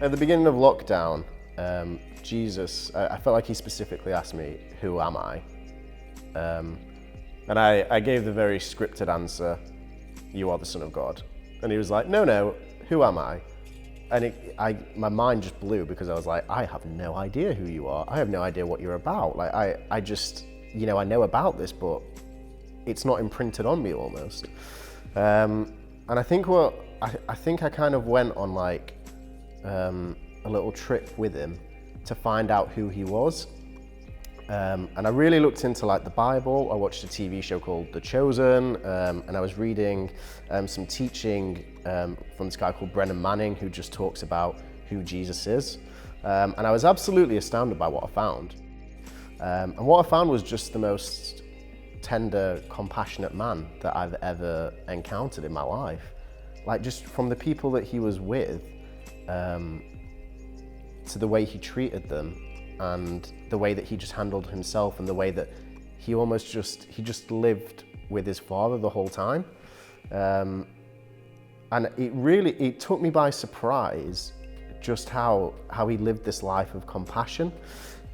At the beginning of lockdown, Jesus, I felt like he specifically asked me, who am I? And I gave the very scripted answer, you are the Son of God. And he was like, no, who am I? And my mind just blew because I was like, I have no idea who you are. I have no idea what you're about. Like, I just, I know about this, but it's not imprinted on me almost. And I think I kind of went on like a little trip with him to find out who he was. And I really looked into like the Bible. I watched a TV show called The Chosen, and I was reading some teaching from this guy called Brennan Manning, who just talks about who Jesus is. And I was absolutely astounded by what I found. And what I found was just the most tender, compassionate man that I've ever encountered in my life. Like, just from the people that he was with, to the way he treated them, and the way that he just handled himself, and the way that he he just lived with his Father the whole time. And it took me by surprise just how he lived this life of compassion.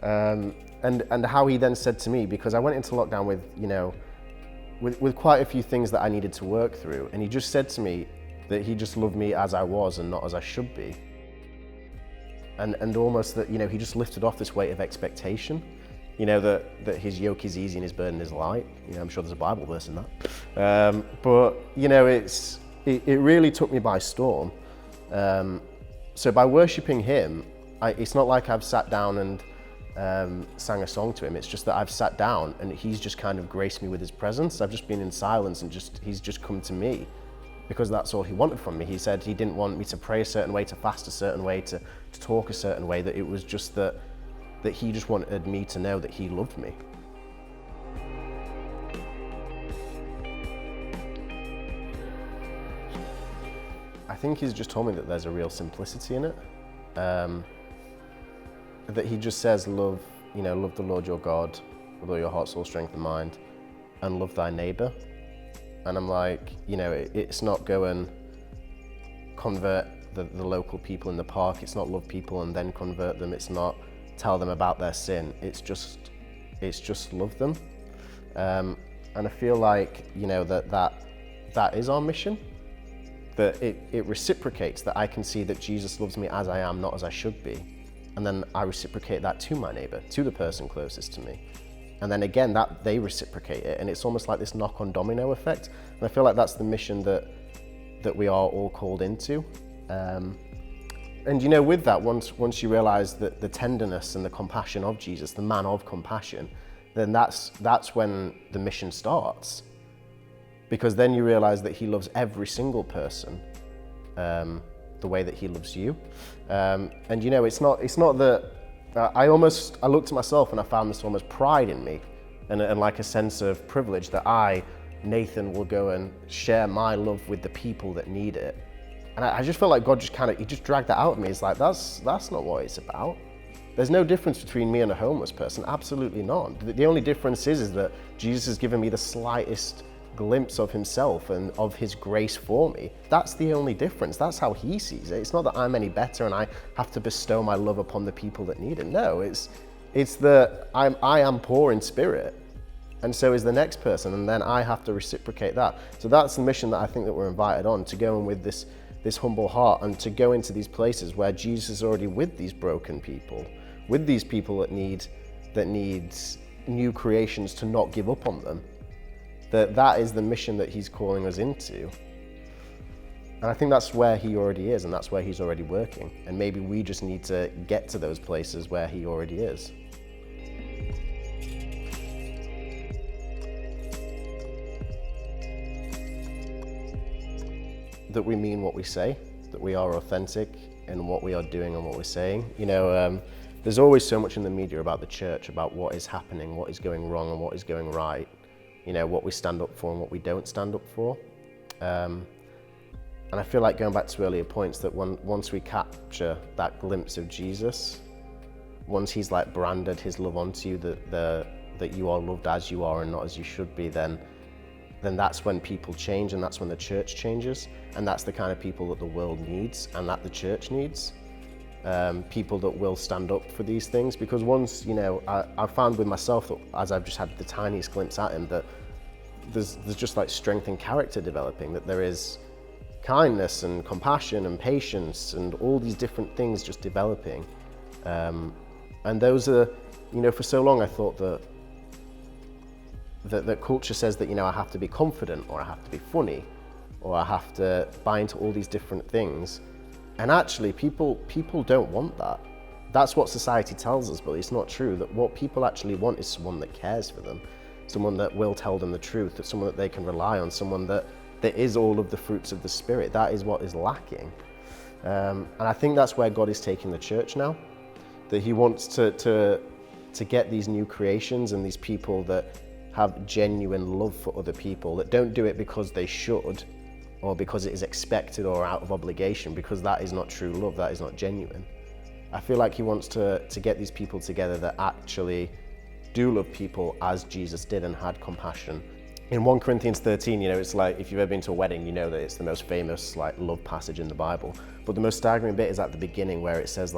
And how he then said to me, because I went into lockdown with quite a few things that I needed to work through, and he just said to me that he just loved me as I was and not as I should be. And almost that, he just lifted off this weight of expectation, that his yoke is easy and his burden is light. I'm sure there's a Bible verse in that. But it really took me by storm. So by worshiping him, it's not like I've sat down and sang a song to him. It's just that I've sat down and he's just kind of graced me with his presence. I've just been in silence and he's just come to me, because that's all he wanted from me. He said he didn't want me to pray a certain way, to fast a certain way, to talk a certain way, that it was just that he just wanted me to know that he loved me. I think he's just told me that there's a real simplicity in it. That he just says, love the Lord your God with all your heart, soul, strength and mind, and love thy neighbor. And I'm like, it's not go and convert the local people in the park. It's not love people and then convert them. It's not tell them about their sin. It's just love them. And I feel like, that is our mission. That it reciprocates, that I can see that Jesus loves me as I am, not as I should be. And then I reciprocate that to my neighbor, to the person closest to me. And then again, that they reciprocate it, and it's almost like this knock-on domino effect. And I feel like that's the mission that we are all called into. And with that, once you realize that the tenderness and the compassion of Jesus, the man of compassion, then that's when the mission starts. Because then you realize that he loves every single person the way that he loves you. And it's not that. I looked at myself and I found this almost pride in me and like a sense of privilege that I, Nathan, will go and share my love with the people that need it. And I just felt like God he just dragged that out of me. It's like, that's not what it's about. There's no difference between me and a homeless person, absolutely not. The only difference is that Jesus has given me the slightest glimpse of himself and of his grace for me. That's the only difference. That's how he sees it. It's not that I'm any better and I have to bestow my love upon the people that need it. No, it's that I am poor in spirit, and so is the next person, and then I have to reciprocate that. So that's the mission that I think that we're invited on, to go in with this humble heart and to go into these places where Jesus is already with these broken people, with these people that need new creations, to not give up on them. That is the mission that he's calling us into. And I think that's where he already is, and that's where he's already working. And maybe we just need to get to those places where he already is. That we mean what we say, that we are authentic in what we are doing and what we're saying. There's always so much in the media about the church, about what is happening, what is going wrong and what is going right. What we stand up for and what we don't stand up for. And I feel like, going back to earlier points, that once we capture that glimpse of Jesus, once he's like branded his love onto you, that you are loved as you are and not as you should be, then that's when people change, and that's when the church changes, and that's the kind of people that the world needs and that the church needs. people that will stand up for these things. Because once, I found with myself that as I've just had the tiniest glimpse at him, that there's just like strength in character developing, that there is kindness and compassion and patience and all these different things just developing. And those are, for so long I thought that culture says that, I have to be confident, or I have to be funny, or I have to buy into all these different things. And actually people don't want that. That's what society tells us, but it's not true. That what people actually want is someone that cares for them, someone that will tell them the truth, that someone that they can rely on, someone that is all of the fruits of the Spirit. That is what is lacking. And I think that's where God is taking the church now, that he wants to get these new creations and these people that have genuine love for other people, that don't do it because they should, or because it is expected or out of obligation, because that is not true love, that is not genuine. I feel like he wants to get these people together that actually do love people as Jesus did and had compassion. In 1 Corinthians 13, it's like, if you've ever been to a wedding, you know that it's the most famous love passage in the Bible. But the most staggering bit is at the beginning, where it says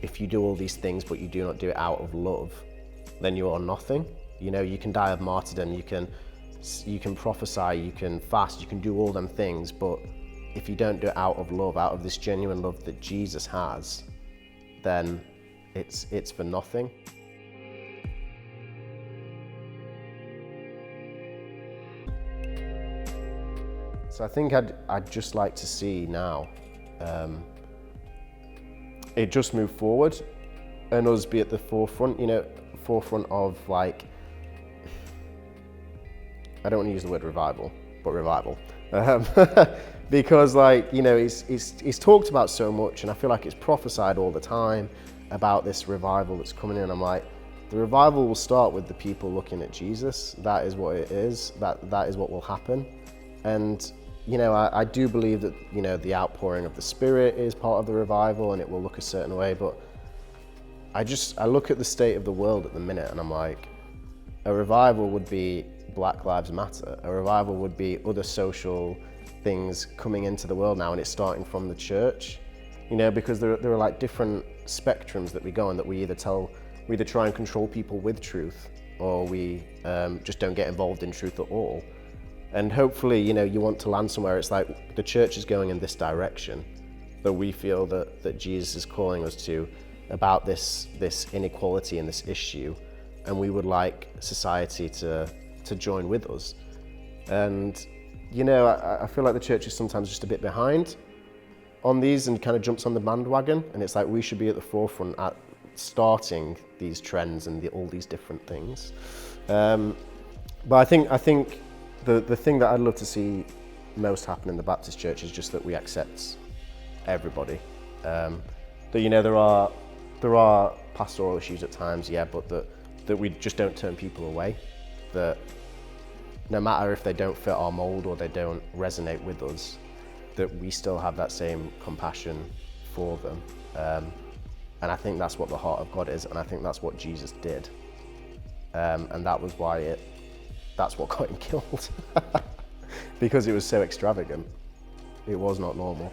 if you do all these things but you do not do it out of love, then you are nothing. You can die of martyrdom, you can prophesy, you can fast, you can do all them things, but if you don't do it out of love, out of this genuine love that Jesus has, then it's for nothing. So I think I'd just like to see now it just move forward and us be at the forefront, forefront of I don't want to use the word revival, but revival. Because it's talked about so much, and I feel like it's prophesied all the time about this revival that's coming in. I'm like, the revival will start with the people looking at Jesus. That is what it is. That is what will happen. And I do believe that the outpouring of the Spirit is part of the revival, and it will look a certain way. But I look at the state of the world at the minute, and I'm like, a revival would be Black Lives Matter. A revival would be other social things coming into the world now, and it's starting from the church. Because there are different spectrums that we go on, that we either try and control people with truth, or we just don't get involved in truth at all. And hopefully, you want to land somewhere. It's like the church is going in this direction, that we feel that Jesus is calling us to, about this inequality and this issue, and we would like society to join with us. And I feel like the church is sometimes just a bit behind on these and kind of jumps on the bandwagon, and it's like we should be at the forefront at starting these trends and all these different things. But I think the thing that I'd love to see most happen in the Baptist church is just that we accept everybody. That there are pastoral issues at times, but that we just don't turn people away. That no matter if they don't fit our mold or they don't resonate with us, that we still have that same compassion for them. And I think that's what the heart of God is, and I think that's what Jesus did. And that was why that's what got him killed. Because it was so extravagant. It was not normal.